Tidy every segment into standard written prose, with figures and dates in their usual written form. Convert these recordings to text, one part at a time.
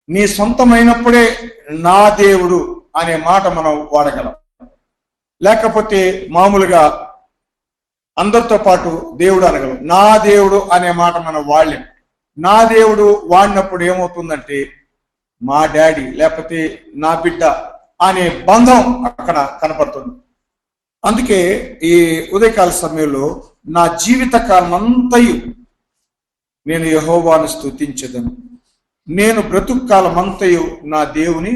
నీ సొంతమైనప్పుడే నా దేవుడు అనే మాట మనం వాడగలం. లేకపోతే మామూలుగా అందరితో పాటు దేవుడు అనగలం. నా దేవుడు అనే మాట మనం వాడలేం. నా దేవుడు వాడినప్పుడు ఏమవుతుందంటే మా డాడీ లేకపోతే నా బిడ్డ అనే బంధం అక్కడ కనపడుతుంది. అందుకే ఈ ఉదయకాల సమయంలో నా జీవిత కాలం అంతయు నేను యెహోవాను స్తుతించెదను, నేను బ్రతుకు కాలం అంతయు నా దేవుని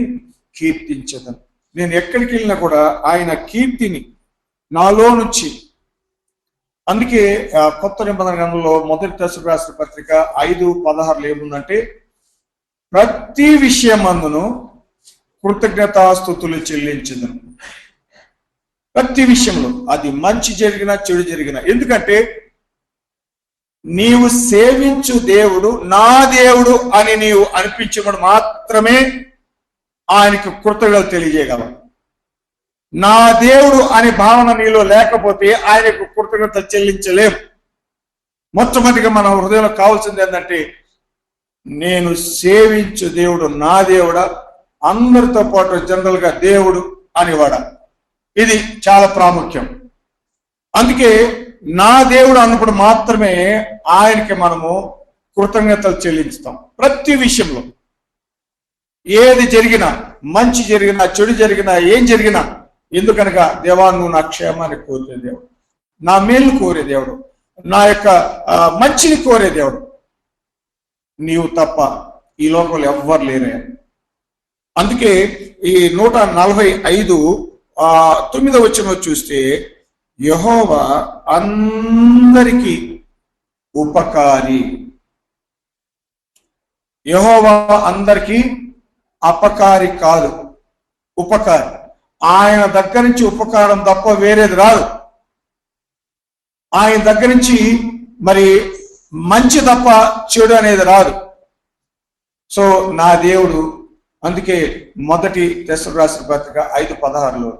కీర్తించెదను. నేను ఎక్కడికి వెళ్ళినా కూడా ఆయన కీర్తిని నాలో నుంచి. అందుకే కొత్త నిబంధన గ్రంథంలో మొదటి దశకు రాసిన పత్రిక 5:16 ఏముందంటే, ప్రతి విషయమందును కృతజ్ఞతాస్తుతులు చెల్లించదను. ప్రతి విషయంలో, అది మంచి జరిగినా చెడు జరిగినా. ఎందుకంటే నీవు సేవించు దేవుడు నా దేవుడు అని నీవు అనిపించినప్పుడు మాత్రమే ఆయనకు కృతజ్ఞతలు తెలియజేయగలం. నా దేవుడు అనే భావన నీలో లేకపోతే ఆయనకు కృతజ్ఞతలు చెల్లించలేం. మొట్టమొదటిగా మన హృదయంలో కావాల్సింది ఏంటంటే, నేను సేవించు దేవుడు నా దేవుడా, అందరితో పాటు జనరల్ గా దేవుడు అనేవాడా. ఇది చాలా ప్రాముఖ్యం. అందుకే నా దేవుడు అన్నప్పుడు మాత్రమే ఆయనకి మనము కృతజ్ఞతలు చెల్లిస్తాం. ప్రతి విషయంలో ఏది జరిగినా, మంచి జరిగినా చెడు జరిగినా, ఏం జరిగినా, ఎందుకనగా దేవా నువ్వు నా క్షేమాన్ని కోరే దేవుడు, నా మేలు కోరే దేవుడు, నా యొక్క మంచిని కోరే దేవుడు, నీవు తప్ప ఈ లోకంలో ఎవ్వరు లేరే. అందుకే ఈ 145:9 వచనం చూస్తే, యెహోవా అందరికీ ఉపకారి. యెహోవా అందరికీ అపకారి కాదు, ఉపకారి. ఆయన దగ్గర నుంచి ఉపకారం తప్ప వేరేది రాదు. ఆయన దగ్గర నుంచి మరి మంచి తప్ప చెడు అనేది రాదు. సో నా దేవుడు, అందుకే మొదటి దశకు రాసిన పత్రిక 5:16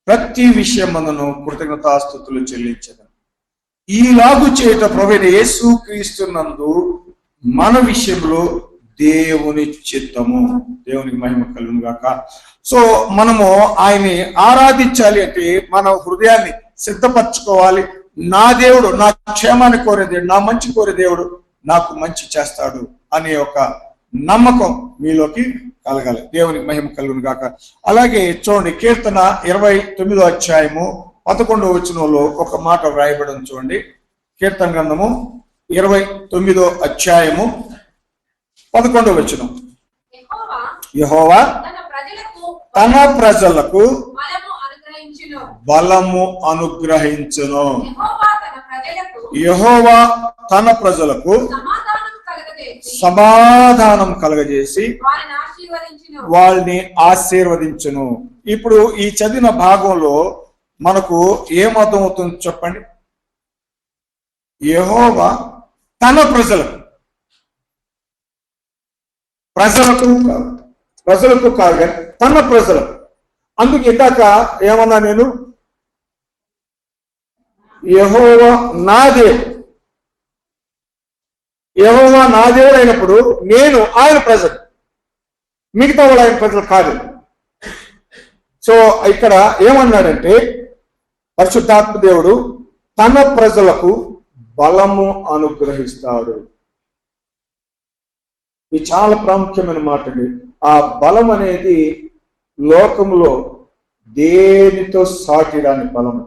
ప్రతి విషయం మనను కృతజ్ఞతాస్తుతులు చెల్లించదను. ఈలాగు చేయట ప్రభువైన యేసుక్రీస్తునందు మన విషయంలో దేవుని చిత్తము. దేవునికి మహిమ కలుగును గాక. సో మనము ఆయన్ని ఆరాధించాలి అంటే మన హృదయాన్ని సిద్ధపరచుకోవాలి. నా దేవుడు నా క్షేమాన్ని కోరే దేవుడు, నా మంచి కోరే దేవుడు నాకు మంచి చేస్తాడు అనే ఒక నమ్మకం మీలోకి కలగాలి. దేవునికి మహిమ కలుగును గాక. అలాగే చూడండి, కీర్తన 29:11 వచనంలో ఒక మాట వ్రాయబడి చూడండి. కీర్తన గ్రంథము 29:11 వచనం, యెహోవా తన ప్రజలకు బలము అనుగ్రహించును. యెహోవా తన ప్రజలకు సమాధానం కలగజేసి వాళ్ళని ఆశీర్వదించును. ఇప్పుడు ఈ చదివిన భాగంలో మనకు ఏమర్థమవుతుంది చెప్పండి? యెహోవా తన ప్రజలకు కాదు కానీ తన ప్రజలకు. అందుకు ఇందాక ఏమన్నా నేను, యెహోవా నా దేవుడు, యెహోవా నా దేవుడు అయినప్పుడు నేను ఆయన ప్రజలు, మిగతా వాళ్ళు ఆయన ప్రజలు కాదు. సో ఇక్కడ ఏమన్నాడంటే, పరిశుద్ధాత్మ దేవుడు తన ప్రజలకు బలము అనుగ్రహిస్తాడు. ఇది చాలా ప్రాముఖ్యమైన మాట. ఆ బలం అనేది లోకంలో దేనితో సాటిరాని బలం.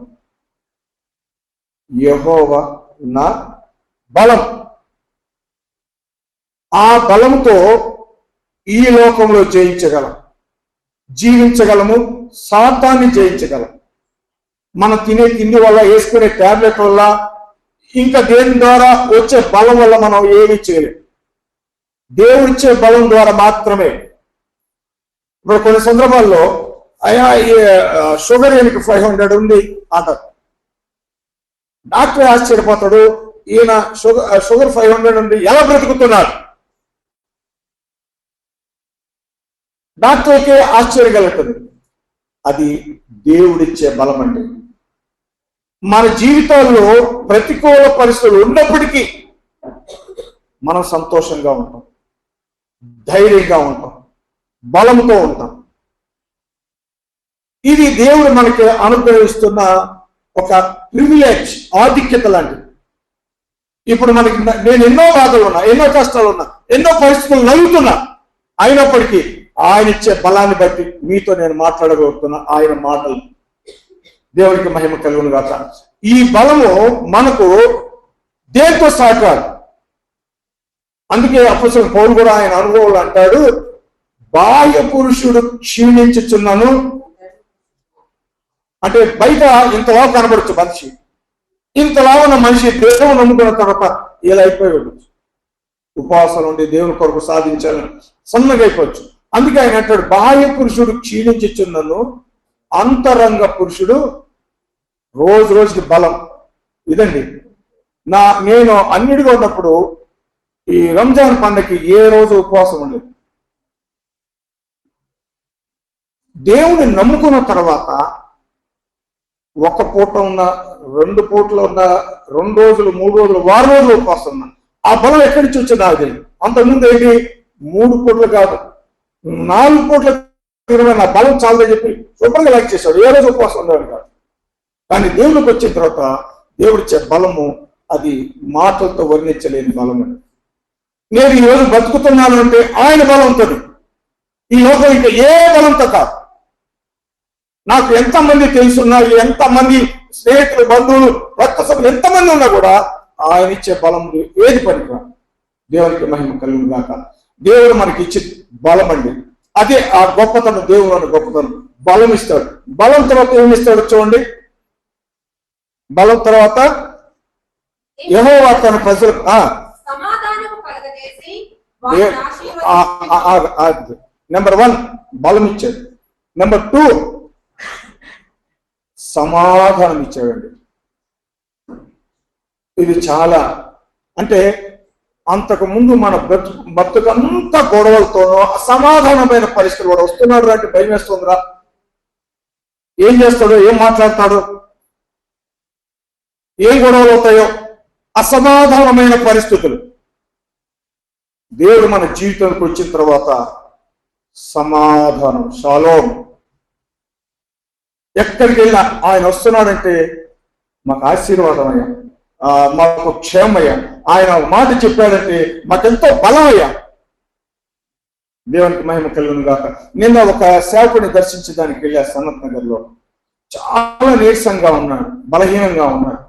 యెహోవా నా బలం. ఆ బలంతో ఈ లోకంలో జయించగలం, జీవించగలము, సాతాన్ని జయించగలం. మనం తినే తిండి వల్ల, వేసుకునే టాబ్లెట్ వల్ల, ఇంకా దేని ద్వారా వచ్చే బలం వల్ల మనం ఏమీ చేయలేం. దేవుడిచ్చే బలం ద్వారా మాత్రమే. ఇప్పుడు కొన్ని సందర్భాల్లో అయ్యా షుగర్ ఈయనకి 500 ఉంది అంటారు. డాక్టర్ ఆశ్చర్యపోతాడు, ఈయన షుగర్ 500 ఉంది, ఎలా బ్రతుకుతున్నాడు? డాక్టర్కే ఆశ్చర్యం కలుగుతుంది. అది దేవుడిచ్చే బలం అండి. మన జీవితాల్లో ప్రతికూల పరిస్థితులు ఉన్నప్పటికీ మనం సంతోషంగా ఉంటాం. ధైర్యంగా ఉంటాం, బలంతో ఉంటాం. ఇది దేవుడు మనకి అనుగ్రహిస్తున్న ఒక ప్రివిలేజ్, ఆధిక్యత లాంటిది. ఇప్పుడు మనకి నేను ఎన్నో బాధలు ఉన్నా, ఎన్నో కష్టాలు ఉన్నా, ఎన్నో పరిస్థితులు నలుగుతున్నా, అయినప్పటికీ ఆయన ఇచ్చే బలాన్ని బట్టి మీతో నేను మాట్లాడగలుగుతున్నా. ఆయన మాటలు దేవునికి మహిమ కలుగును గాక. ఈ బలము మనకు దేంతో సాకారు. అందుకే అపోస్తలుడు పౌలు కూడా ఆయన అనుభవాలు అంటాడు, బాహ్య పురుషుడు క్షీణించుచున్నాను. అంటే బయట ఇంతలా కనబడచ్చు మనిషి, ఇంతలా ఉన్న మనిషి దేవుని నమ్ముకున్న తర్వాత ఇలా అయిపోయి ఉండొచ్చు, ఉపవాసాలు ఉండి దేవుని కొరకు సాధించాలని సన్నగా అయిపోవచ్చు. అందుకే ఆయన అంటాడు, బాహ్య పురుషుడు క్షీణించుచున్నాను, అంతరంగ పురుషుడు రోజు రోజుకి బలం. ఇదండి నేను అన్నిటిగా ఉన్నప్పుడు ఈ రంజాన్ పండగకి ఏ రోజు ఉపవాసం ఉండేది. దేవుని నమ్ముకున్న తర్వాత ఒక పూట ఉన్న, 2 పూటలు ఉన్న, 2 రోజులు, 3 రోజులు, వారం రోజులు ఉపవాసం ఉన్నా. ఆ బలం ఎక్కడి నుంచి వచ్చింది నాకు తెలియదు. అంతకుముందు ఏంటి, 3 పూటలు కాదు 4 పూటల నా బలం చాలని చెప్పి శుభ్రంగా లైక్ చేశాడు. ఏ రోజు ఉపవాసం ఉండేవాడు కాదు. కానీ దేవుడికి వచ్చిన తర్వాత దేవుడిచ్చే బలము అది మాటలతో వర్ణించలేని బలము. నేను ఈ రోజు బతుకుతున్నాను అంటే ఆయన బలంతో. ఈ లోకం ఇంకా ఏ బలంతో కాదు. నాకు ఎంతమంది తెలుసున్నారు, ఎంతమంది స్నేహితులు, బంధువులు, రక్త సభ్యులు ఎంతమంది ఉన్నా కూడా ఆయన ఇచ్చే బలం ఏది పనికిరా. దేవునికి మహిమ కలుగును గాక. దేవుడు మనకి ఇచ్చే బలం అండి. అదే ఆ గొప్పతనం, దేవుడు అన్న గొప్పతనం. బలం ఇస్తాడు. బలం తర్వాత ఏమి ఇస్తాడు చూడండి. బలం తర్వాత యెహోవా తన ప్రజలకు నెంబర్ 1 బలం ఇచ్చాడు. నెంబర్ 2 సమాధానం ఇచ్చాడండి. ఇది చాలా, అంటే అంతకు ముందు మన బతుకంతా గొడవలతోనో అసమాధానమైన పరిస్థితులు కూడా వస్తున్నాడు అంటే భయం వేస్తుందిరా. ఏం చేస్తాడో, ఏం మాట్లాడతాడో, ఏం గొడవలు అవుతాయో, అసమాధానమైన పరిస్థితులు. దేవుడు మన జీవితానికి వచ్చిన తర్వాత సమాధానం, షాలోం. ఎక్కడికి వెళ్ళినా ఆయన వస్తున్నాడంటే మాకు ఆశీర్వాదం అయ్యా, మాకు క్షేమయ్యా. ఆయన మాట చెప్పాడంటే మాకెంతో బలం అయ్యా. దేవునికి మహిమ కలుగును గాక. నిన్న ఒక సేవకుని దర్శించడానికి వెళ్ళా సనత్ నగర్ లో. చాలా నీరసంగా ఉన్నాడు, బలహీనంగా ఉన్నాడు.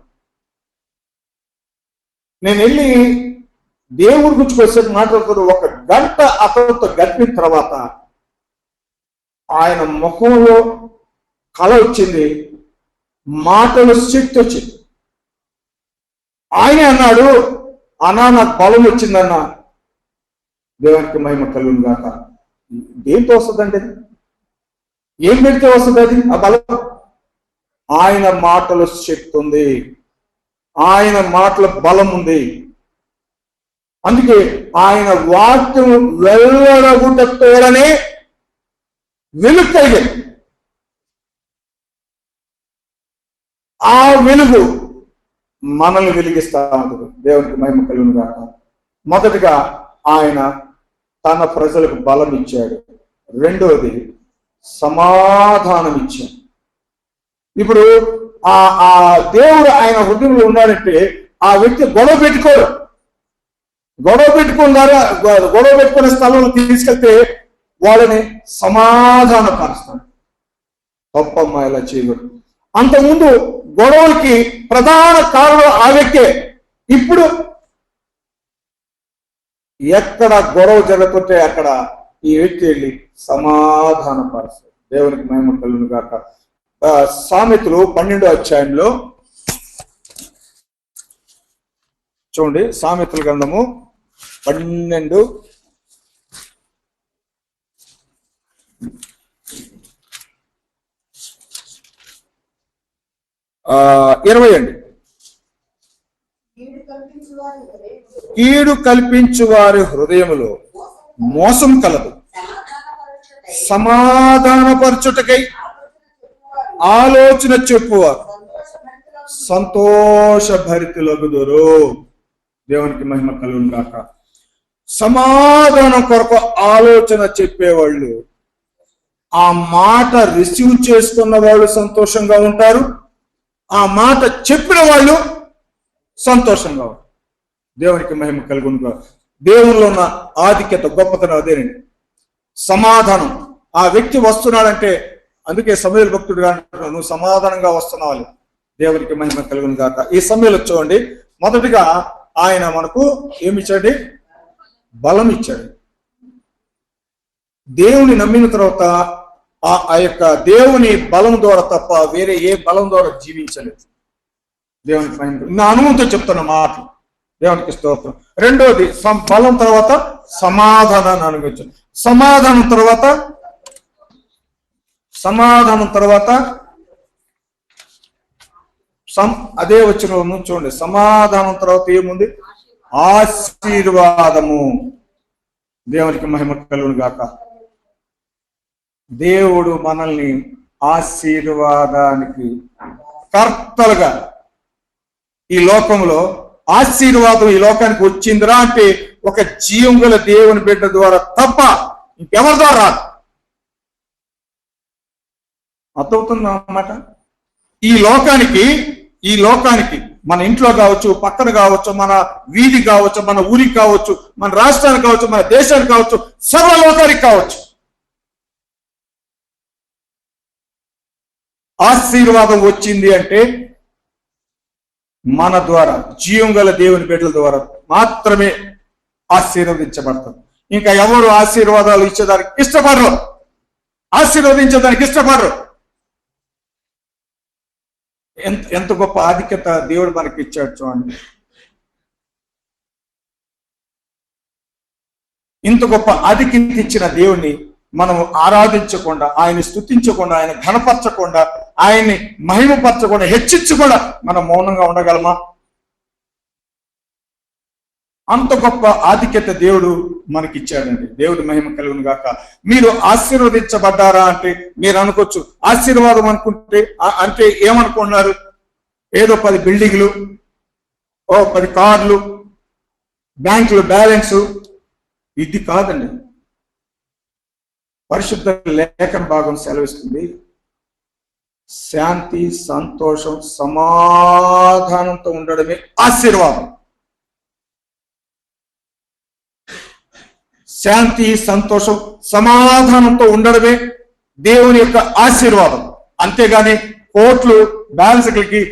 నేను వెళ్ళి దేవుడి గురించి వచ్చేసి మాట్లాడుతూ 1 గంట అతనితో గడిపిన తర్వాత ఆయన ముఖంలో కళ వచ్చింది, మాటలు శక్తి వచ్చింది. ఆయనే అన్నాడు, అన్నా నాకు బలం వచ్చిందన్నా. దేవునికి మహిమ కలుగును గాక. దేంతో వస్తుందండి? ఏం పెడితే వస్తుంది అది ఆ బలం? ఆయన మాటలు శక్తి ఉంది, ఆయన మాటల బలం ఉంది. అందుకే ఆయన వాక్యం వెళ్ళగొట్టతోడనే వెలుగు కలిగేది. ఆ వెలుగు మనల్ని వెలిగిస్తా ఉంటుంది. దేవునికి మహిమ కలుగును గాక. మొదటిగా ఆయన తన ప్రజలకు బలం ఇచ్చాడు. రెండవది సమాధానం ఇచ్చాడు. ఇప్పుడు ఆ దేవుడు ఆయన హృదయంలో ఉన్నాడంటే ఆ వ్యక్తి గొడవ పెట్టుకోడు. గొడవ పెట్టుకునే స్థలంలో తీసుకెళ్తే వాళ్ళని సమాధానపరుస్తాడు. గొప్పమ్మ ఇలా చేయకూడదు. అంతకుముందు గొడవలకి ప్రధాన కారణం ఆ వ్యక్తే. ఇప్పుడు ఎక్కడ గొడవ జరుగుతుంటే అక్కడ ఈ వ్యక్తి వెళ్ళి సమాధానపరుస్తాడు. దేవునికి మహిమ కలుగును గాక. సామెతలు 12వ అధ్యాయంలో చూడండి. సామెతల గ్రంథము 12 20 అండి. కీడు కల్పించు వారి హృదయములో మోసం కలదు, సమాధానపరచుటకై ఆలోచన చెప్పువారు సంతోషభరితులగుదురు. దేవునికి మహిమ కలుగును గాక. సమాధానం కొరకు ఆలోచన చెప్పేవాళ్ళు, ఆ మాట రిసీవ్ చేసుకున్న వాళ్ళు సంతోషంగా ఉంటారు, ఆ మాట చెప్పిన వాళ్ళు సంతోషంగా ఉంటారు. దేవునికి మహిమ కలుగునుగా. దేవునిలో ఉన్న ఆధిక్యత, గొప్పతనం అదేనండి, సమాధానం. ఆ వ్యక్తి వస్తున్నాడంటే, అందుకే సమూయేలు భక్తుడుగా అంటారు, నువ్వు సమాధానంగా వస్తున్నావు. దేవునికి మహిమ కలుగును గాక. ఈ సమయంలో చూడండి, మొదటిగా ఆయన మనకు ఏమిచ్చాడు? బలం ఇచ్చాడు. దేవుని నమ్మిన తర్వాత ఆ యొక్క దేవుని బలం ద్వారా తప్ప వేరే ఏ బలం ద్వారా జీవించలేదు. దేవునికి మహిమ. నా అనుభవంతో చెప్తున్న మాట. దేవునికి స్తోత్రం. రెండోది బలం తర్వాత సమాధానాన్ని అనుభవించాడు. సమాధానం తర్వాత అదే వచ్చిన చూడండి, సమాధానం తర్వాత ఏముంది? ఆశీర్వాదము. దేవునికి మహిమ కలుగును గాక. దేవుడు మనల్ని ఆశీర్వాదానికి కర్తలుగా, ఈ లోకంలో ఆశీర్వాదం ఈ లోకానికి వచ్చిందిరా అంటే ఒక జీవం గల దేవుని బిడ్డ ద్వారా తప్ప ఇంకెవరి ద్వారా రాదు. అర్థమవుతుంది అన్నమాట. ఈ లోకానికి మన ఇంట్లో కావచ్చు, పక్కన కావచ్చు, మన వీధి కావచ్చు, మన ఊరికి కావచ్చు, మన రాష్ట్రానికి కావచ్చు, మన దేశానికి కావచ్చు, సర్వలోకానికి కావచ్చు, ఆశీర్వాదం వచ్చింది అంటే మన ద్వారా, జీవం గల దేవుని బిడ్డల ద్వారా మాత్రమే ఆశీర్వదించబడతారు. ఇంకా ఎవరు ఆశీర్వాదాలు ఇచ్చేదానికి ఇష్టపడరు, ఆశీర్వదించేదానికి ఇష్టపడరు. ఎంత గొప్ప ఆధిక్యత దేవుడు మనకి ఇచ్చాడు చూడండి. ఇంత గొప్ప ఆధిక్యత ఇచ్చిన దేవుణ్ణి మనం ఆరాధించకుండా, ఆయన స్తుతించకుండా, ఆయన ఘనపరచకుండా, ఆయన్ని మహిమపరచకుండా, హెచ్చించకుండా మనం మౌనంగా ఉండగలమా? అంత గొప్ప ఆధిక్యత దేవుడు మనకిచ్చాడండి. దేవుడు మహిమ కలుగును గాక. మీరు ఆశీర్వదించబడ్డారా అంటే మీరు అనుకోవచ్చు, ఆశీర్వాదం అనుకుంటే అంటే ఏమనుకున్నారు? ఏదో 10 బిల్డింగ్లు, 10 కార్లు, బ్యాంకులు బ్యాలెన్సు. ఇది కాదండి. పరిశుద్ధ లేఖన భాగం సెలవిస్తుంది, శాంతి, సంతోషం, సమాధానంతో ఉండడమే ఆశీర్వాదం. శాంతి, సంతోషం, సమాధానంతో ఉండడమే దేవుని యొక్క ఆశీర్వాదం. అంతేగాని కోట్లు, బ్యాలెన్స్లకి,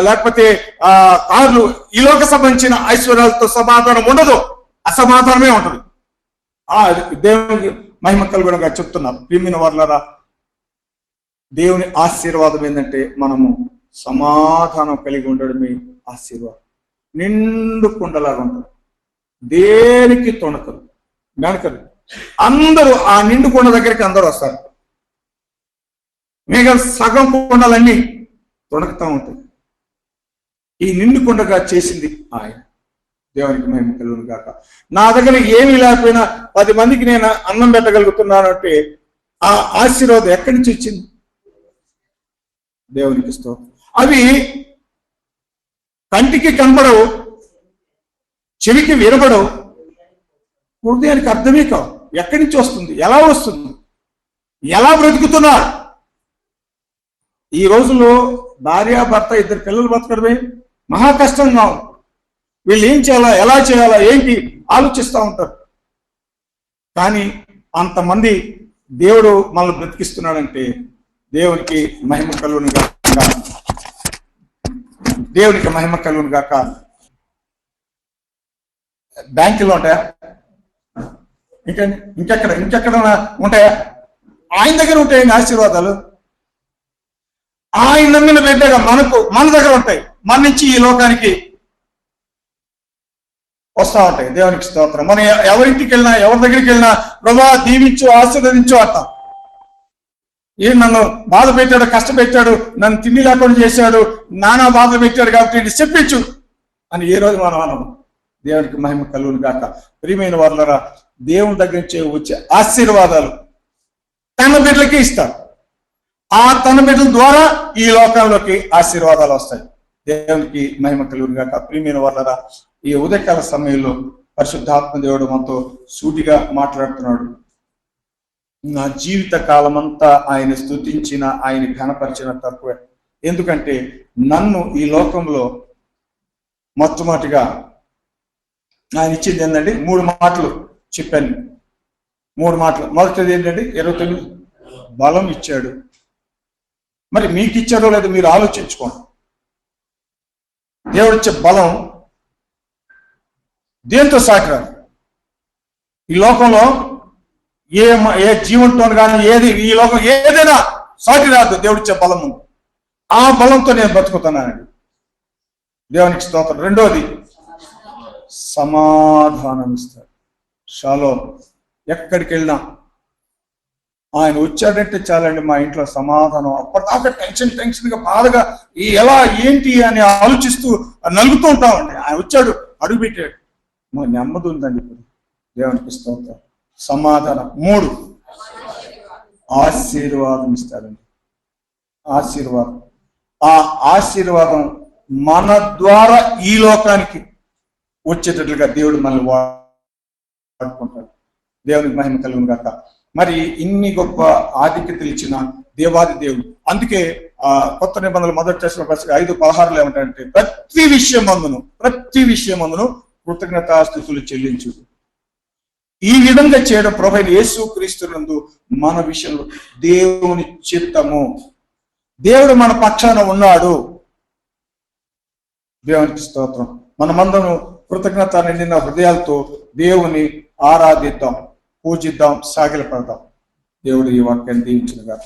లేకపోతే కార్లు, ఈ లోక సంబంధించిన ఐశ్వర్యాలతో సమాధానం ఉండదు, అసమాధానమే ఉంటుంది. దేవునికి మహిమ కలుగునగా చెప్తున్నాం. ప్రియమైన వారలారా, దేవుని ఆశీర్వాదం ఏంటంటే మనము సమాధానం కలిగి ఉండడమే ఆశీర్వాదం. నిండు కుండలాగా ఉంటుంది, దేనికి తొణకదు, వెనకదు. అందరూ ఆ నిండు కొండ దగ్గరికి అందరూ వస్తారు. మిగతా సగం కొండలన్నీ తొణకుతూ ఉంటాయి. ఈ నిండు కొండగా చేసింది ఆయన. దేవునికి మహిమ కలుగును గాక. నా దగ్గర ఏమీ లేకపోయినా 10 మందికి నేను అన్నం పెట్టగలుగుతున్నాను అంటే ఆ ఆశీర్వాదం ఎక్కడి నుంచి వచ్చింది? దేవునికి స్తోత్రం. అవి కంటికి కనబడవు, చెవికి వినబడవు, హృదయానికి అర్థమే కావు. ఎక్కడి నుంచి వస్తుంది? ఎలా వస్తుంది? ఎలా బ్రతుకుతున్నారు? ఈ రోజుల్లో భార్యాభర్త 2 పిల్లలు బ్రతకడమే మహా కష్టంగా ఉంది. వీళ్ళు ఏం చేయాలా, ఎలా చేయాలా, ఏంటి ఆలోచిస్తూ ఉంటారు. కానీ అంతమంది దేవుడు మనల్ని బ్రతికిస్తున్నాడంటే దేవునికి మహిమ కలుగును గాక. దేవునికి మహిమ కలుగును గాక. బ్యాంకుల్లో ఉంటాయా? ఇంకెక్కడ ఉంటాయా? ఆయన దగ్గర ఉంటాయండి ఆశీర్వాదాలు. ఆయన నమ్మిన బిడ్డగా మన దగ్గర ఉంటాయి. మన నుంచి ఈ లోకానికి వస్తూ ఉంటాయి. దేవునికి స్తోత్రం. మనం ఎవరింటికి వెళ్ళినా, ఎవరి దగ్గరికి వెళ్ళినా, ప్రభా దీవించు, ఆశీర్వదించు అంటాం. ఏం నన్ను బాధ పెట్టాడు, కష్టపెట్టాడు, నన్ను తిండి లేకుండా చేశాడు, నానా బాధ పెట్టాడు కాబట్టి చెప్పించు అని ఏ రోజు మనం అన్నాము. దేవునికి మహిమ కలుగును గాక. ప్రియమైన వారలారా, దేవుని దగ్గర నుంచి వచ్చే ఆశీర్వాదాలు తన బిడ్డలకి ఇస్తాడు. ఆ తన బిడ్డల ద్వారా ఈ లోకంలోకి ఆశీర్వాదాలు వస్తాయి. దేవునికి మహిమ కలుగును గాక. ప్రియమైన వారలారా, ఈ ఉదయకాల సమయంలో పరిశుద్ధాత్మ దేవుడు మనతో సూటిగా మాట్లాడుతున్నాడు. నా జీవిత కాలం అంతా ఆయన స్తుతించిన, ఆయన ఘనపరిచిన తక్కువే. ఎందుకంటే నన్ను ఈ లోకంలో మొట్టమొదటిగా ఆయన ఇచ్చింది ఏంటండి? 3 మాటలు చెప్పాను. 3 మాటలు. మొదటిది ఏంటండి? 29 బలం ఇచ్చాడు. మరి మీకు ఇచ్చాడో లేదో మీరు ఆలోచించుకోండి. దేవుడిచ్చే బలం దేంతో సాటిరాదు. ఈ లోకంలో ఏ జీవంతో కానీ ఈ లోకం ఏదైనా సాటి రాదు. దేవుడిచ్చే బలం ఉంది. ఆ బలంతో నేను బతుకుతున్నానండి. దేవునికి స్తోత్రం. రెండోది సమాధానం ఇస్తాడు. షాలోమ్. ఎక్కడికి వెళ్ళినా ఆయన వచ్చాడంటే చాలండి, మా ఇంట్లో సమాధానం. అప్పటిదాకా టెన్షన్గా బాధగా ఎలా ఏంటి అని ఆలోచిస్తూ నలుగుతూ ఉంటామండి. ఆయన వచ్చాడు, అడుగుపెట్టాడు, మా నెమ్మది ఉందండి. ఇప్పుడు దేవునికి స్తోత్రం. సమాధానం. 3 ఆశీర్వాదం ఇస్తాడండి. ఆశీర్వాదం. ఆ ఆశీర్వాదం మన ద్వారా ఈ లోకానికి వచ్చేటట్లుగా దేవుడు మనల్ని వాడుకుంటాడు. దేవునికి మహిమ కలుగును గాక. మరి ఇన్ని గొప్ప ఆధిక్యతలు ఇచ్చిన దేవాది దేవుడు. అందుకే కొత్త నిబంధనలు 1 Thessalonians 5:16 ఏమంటారంటే, ప్రతి విషయమందును కృతజ్ఞతాస్తుతులు చెల్లించు. ఈ విధంగా చేయడం ప్రభువైన యేసుక్రీస్తునందు మన విషయంలో దేవుని చిత్తము. దేవుడు మన పక్షాన ఉన్నాడు. దేవునికి స్తోత్రం. మనమందరం కృతజ్ఞత నిండిన హృదయాలతో దేవుని ఆరాధిద్దాం, పూజిద్దాం, సాగిలపడదాం. దేవుడు ఈ వాక్యాన్ని దీవించునుగాక.